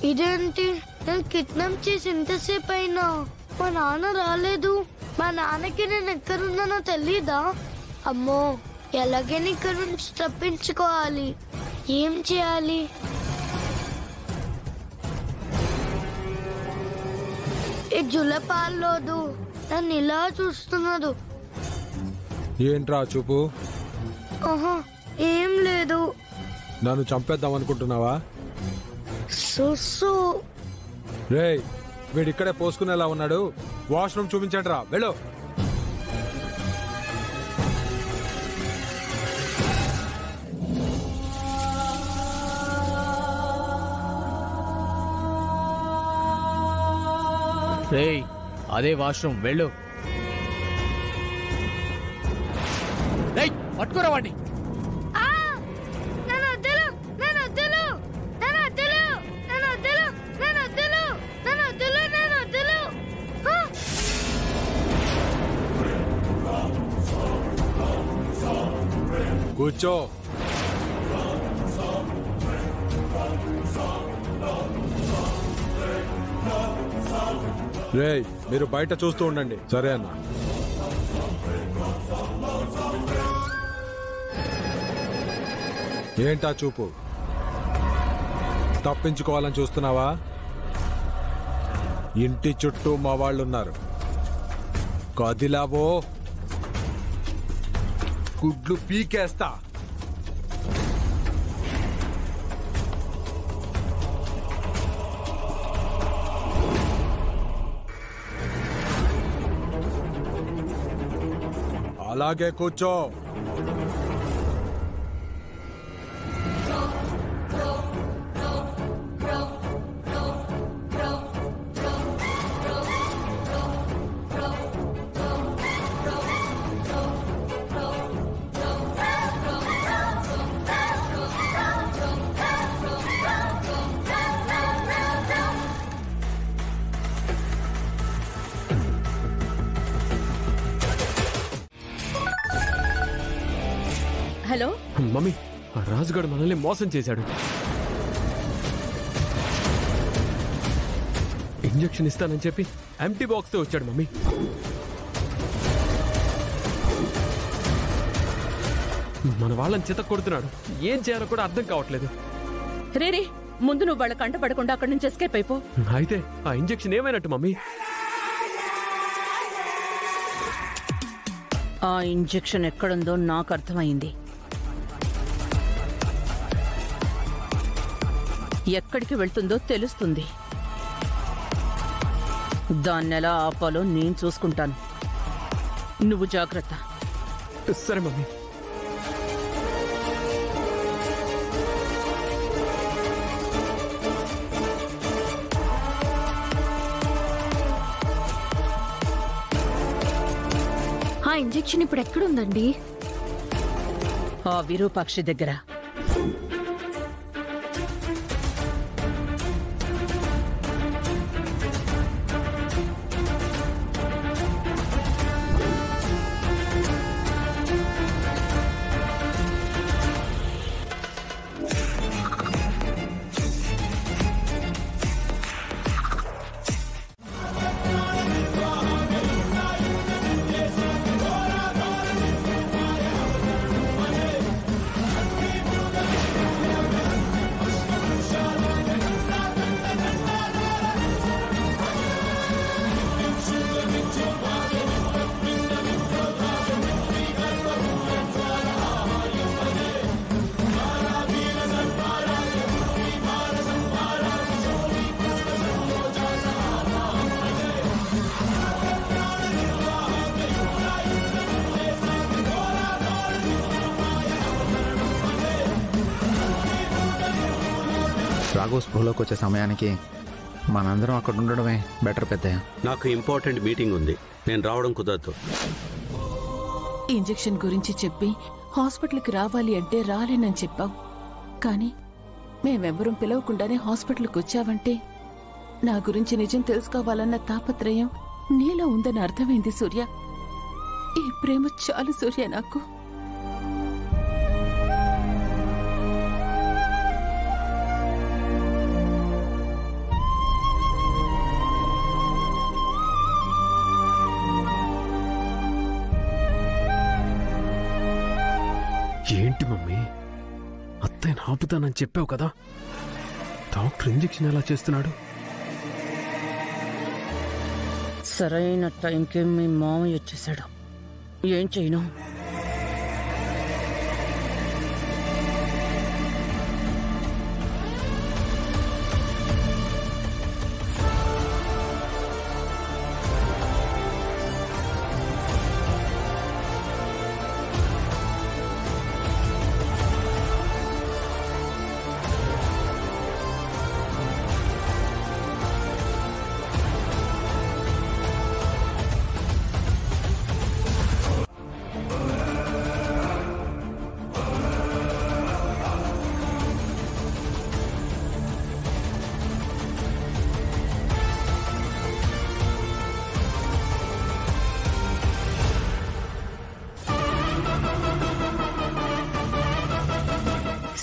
ఇదేంటి? నేను కిడ్నాప్ చేసి ఇంతసేపు అయినా మా నాన్న రాలేదు. మా నాన్నకి నేను ఎక్కడున్నానో తెలీదా? అమ్మో, ఎలాగైనా ఇక్కడ నుంచి తప్పించుకోవాలి. ఏం చేయాలి? ఈ జులపాల్లోదు నన్ను ఇలా చూస్తున్నదు. ఏంట్రా చూపు? ఆహా, ఏం లేదు. నన్ను చంపేద్దాం అనుకుంటున్నావా? సుసు. రేయ్, వీడిక్కడే పోసుకునేలా ఉన్నాడు. వాష్రూమ్ చూపించండి రా, వెళ్ళు. రేయ్, అదే వాష్రూమ్, వెళ్ళు. రేయ్, పట్టుకోరా వాడిని. కూర్చో. రేయ్, మీరు బయట చూస్తూ ఉండండి. సరే అన్న. ఏంటా చూపు? తప్పించుకోవాలని చూస్తున్నావా? ఇంటి చుట్టూ మా వాళ్ళున్నారు. కదిలావో గుడ్లు పీకేస్తా. అలాగే కూర్చో. హలో మమ్మీ, ఆ రాజుగాడు మనల్ని మోసం చేశాడు. ఇంజెక్షన్ ఇస్తానని చెప్పి ఎంటీ బాక్స్ తో వచ్చాడు మమ్మీ. మన వాళ్ళని చిత కొడుతున్నాడు. ఏం చేయాలో కూడా అర్థం కావట్లేదు. రే, ముందు నువ్వు వాళ్ళ కంట పడకుండా అక్కడి నుంచి ఎస్కేప్ అయిపో. అయితే ఆ ఇంజెక్షన్ ఏమైనట్టు మమ్మీ? ఆ ఇంజెక్షన్ ఎక్కడుందో నాకు అర్థమైంది. ఎక్కడికి వెళ్తుందో తెలుస్తుంది. దాన్నెలా ఆపాలో నేను చూసుకుంటాను. నువ్వు జాగ్రత్త. సరే మమ్మీ. ఆ ఇంజెక్షన్ ఇప్పుడు ఎక్కడుందండి? ఆ విరూపాక్షి దగ్గర. రాఘు స్పృహలోకి వచ్చే సమయానికి మనందరం అక్కడ ఉండడమే బెటర్ పెద్దయ్య. నాకు ఇంపార్టెంట్ మీటింగ్ ఉంది, నేను రావడం కుదరదు. ఇంజెక్షన్ గురించి చెప్పి హాస్పిటల్కి రావాలి అంటే రాలేనని చెప్పావు. కానీ మేమెవ్వరూ పిలవకుండానే హాస్పిటల్కి వచ్చావంటే నా గురించి నిజం తెలుసుకోవాలన్న తాపత్రయం నీలో ఉందని అర్థమైంది సూర్య. ఈ ప్రేమ చాలు సూర్య నాకు. ఏంటి మమ్మీ, అత్తయ్యని ఆపుతానని చెప్పావు కదా, డాక్టర్ ఇంజెక్షన్ ఎలా చేస్తున్నాడు? సరైన టైంకి మీ మామయ్య వచ్చేసాడు. ఏం చేయను?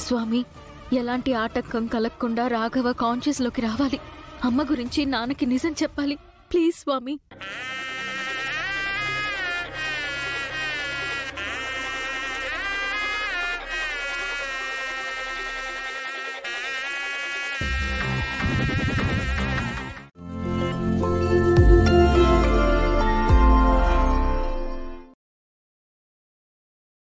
స్వామి, ఎలాంటి ఆటంకం కలగకుండా రాఘవ కాన్షియస్ లోకి రావాలి. అమ్మ గురించి నాన్నకి నిజం చెప్పాలి. ప్లీజ్ స్వామి.